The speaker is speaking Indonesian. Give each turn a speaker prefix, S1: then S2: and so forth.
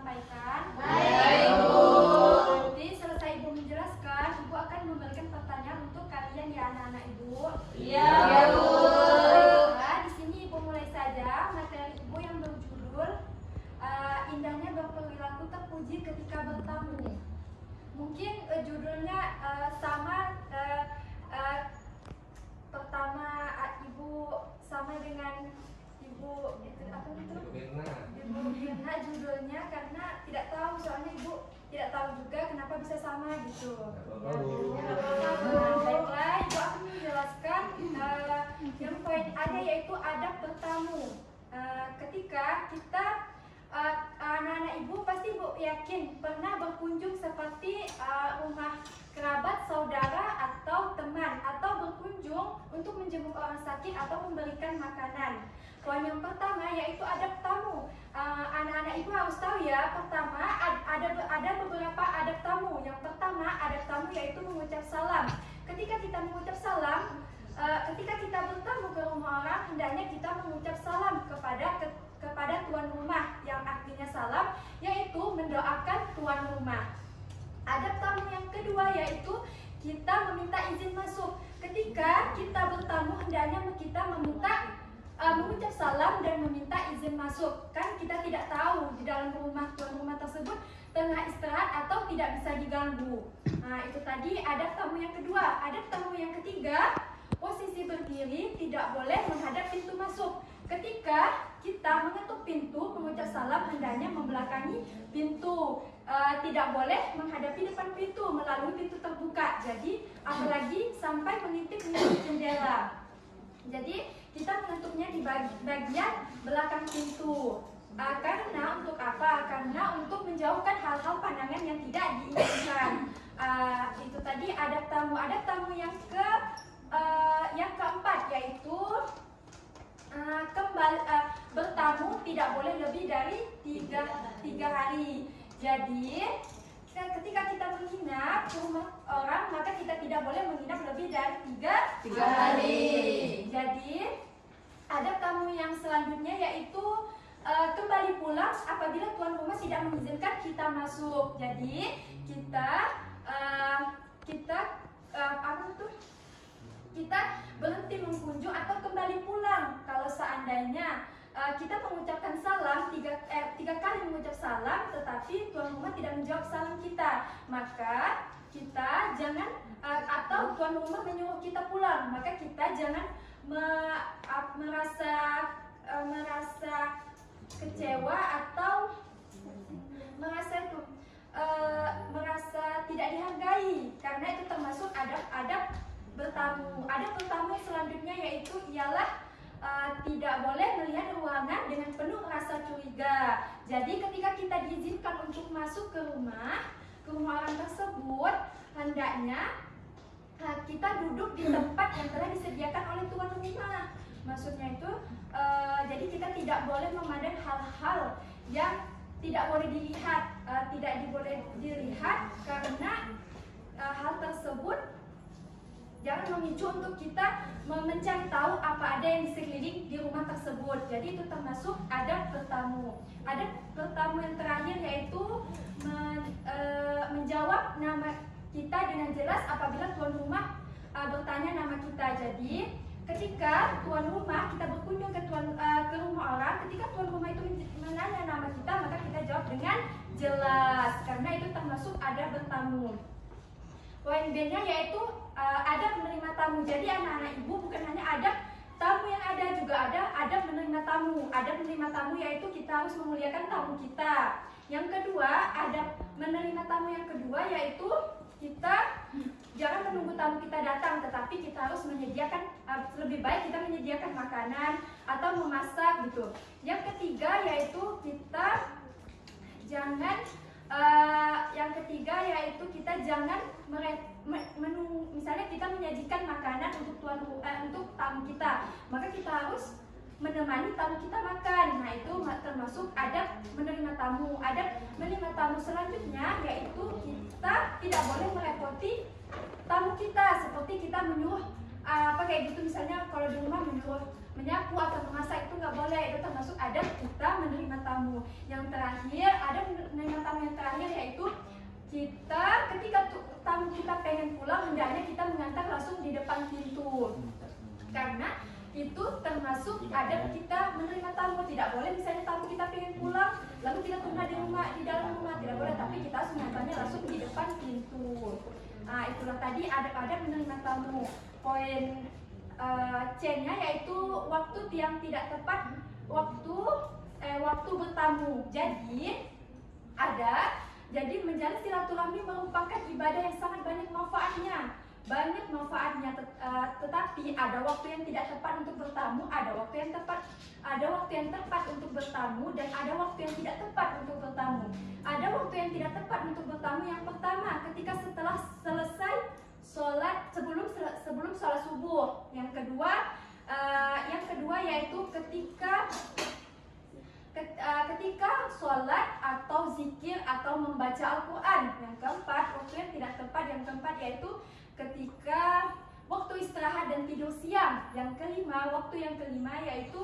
S1: sampaikan?
S2: Baik, Bu.
S1: Nanti selesai Ibu menjelaskan, Ibu akan memberikan pertanyaan untuk kalian ya anak-anak Ibu.
S2: Iya, Bu.
S1: Nah, di sini Ibu mulai saja materi Ibu yang berjudul indahnya berperilaku terpuji ketika bertamu. Mungkin judulnya sama pertama Ibu sama dengan Ibu apa itu? Ibu Mirna judulnya karena tidak tahu, soalnya Ibu tidak tahu juga kenapa bisa sama gitu. Baiklah, Ibu akan menjelaskan yang poin ada yaitu adab bertamu. Ketika kita anak-anak Ibu pasti Ibu yakin pernah berkunjung seperti rumah kerabat, saudara atau teman, atau berkunjung untuk menjenguk orang sakit atau memberikan makanan. Poin yang pertama yaitu adab tamu. Anak-anak Ibu harus tahu ya, pertama ada beberapa adab tamu. Yang pertama adab tamu yaitu mengucap salam. Ketika kita mengucap salam, ketika kita bertamu ke rumah orang, hendaknya kita mengucap salam kepada tuan rumah, yang artinya salam yaitu mendoakan tuan rumah. Adab tamu yang kedua yaitu kita meminta izin masuk. Ketika kita bertamu, hendaknya kita mengucap salam dan meminta izin masuk. Kan kita tidak tahu di dalam rumah tuan rumah tersebut tengah istirahat atau tidak bisa diganggu. Nah, itu tadi adab tamu yang kedua. Adab tamu yang ketiga, posisi berdiri tidak boleh menghadap pintu masuk. Ketika kita mengetuk pintu, mengucap salam hendaknya membelakangi pintu. Tidak boleh menghadapi depan pintu, melalui pintu terbuka. Jadi apalagi sampai mengintip jendela. Jadi kita mengetuknya di bagian belakang pintu. Karena untuk apa? Karena untuk menjauhkan hal-hal pandangan yang tidak diinginkan. Itu tadi adab tamu. Adab tamu yang keempat yaitu bertamu tidak boleh lebih dari tiga hari. Jadi ketika kita menginap di rumah orang, maka kita tidak boleh menginap lebih dari tiga hari. Jadi adab tamu yang selanjutnya yaitu kembali pulang apabila tuan rumah tidak mengizinkan kita masuk. Jadi kita berhenti mengunjung atau kembali pulang kalau seandainya kita mengucapkan salam tiga kali mengucap salam, tetapi tuan rumah tidak menjawab salam kita, maka kita jangan atau tuan rumah menyuruh kita pulang, maka kita jangan merasa kecewa atau merasa tidak dihargai, karena itu termasuk adab bertamu. Adab bertamu selanjutnya yaitu ialah tidak boleh melihat ruangan dengan penuh rasa curiga. Jadi ketika kita diizinkan untuk masuk ke rumah orang tersebut, hendaknya kita duduk di tempat yang telah disediakan oleh tuan rumah. Maksudnya itu, jadi kita tidak boleh memandang hal-hal yang tidak boleh dilihat, boleh dilihat karena hal tersebut jangan memicu untuk kita mencari tahu apa ada yang di sekeliling di rumah tersebut. Jadi itu termasuk adab bertamu. Adab bertamu yang terakhir yaitu menjawab nama kita dengan jelas apabila tuan rumah bertanya nama kita. Jadi ketika tuan rumah kita berkunjung ke rumah orang, ketika tuan rumah itu menanya nama kita, maka kita jawab dengan jelas karena itu termasuk adab bertamu. Poin B-nya yaitu adab menerima tamu. Jadi anak-anak Ibu bukan hanya adab tamu yang ada, juga ada adab menerima tamu. Adab menerima tamu yaitu kita harus memuliakan tamu kita. Yang kedua, adab menerima tamu yang kedua yaitu kita jangan menunggu tamu kita datang, tetapi kita harus menyediakan, lebih baik kita menyediakan makanan atau memasak gitu. Yang ketiga yaitu kita jangan misalnya kita menyajikan makanan untuk tamu kita, maka kita harus menemani tamu kita makan. Nah, itu termasuk adab menerima tamu. Adab menerima tamu selanjutnya yaitu kita tidak boleh merepoti tamu kita, seperti kita menyuruh kayak gitu, misalnya kalau di rumah menyuruh menyapu atau memasak itu nggak boleh, itu termasuk adab kita menerima tamu. Yang terakhir, adab menerima tamu yang terakhir yaitu kita ketika tamu kita pengen pulang, hendaknya kita mengantar langsung di depan pintu, karena itu termasuk adab kita menerima tamu. Tidak boleh misalnya tamu kita pengen pulang lalu kita tunggu di dalam rumah, tidak boleh, tapi kita harus mengantarnya langsung di depan pintu. Nah, itulah tadi adab-adab menerima tamu. Poin C-nya yaitu waktu yang tidak tepat, waktu bertamu. Jadi menjalin silaturahmi merupakan ibadah yang sangat banyak manfaatnya. Tetapi ada waktu yang tidak tepat untuk bertamu, ada waktu yang tepat untuk bertamu, dan ada waktu yang tidak tepat untuk bertamu. Ada waktu yang tidak tepat untuk bertamu yang pertama ketika setelah selesai sholat, sebelum sholat subuh. Yang kedua yaitu ketika sholat atau zikir atau membaca Al-Quran. Yang keempat, waktu yang tidak tepat yang keempat yaitu ketika waktu istirahat dan tidur siang. Waktu yang kelima yaitu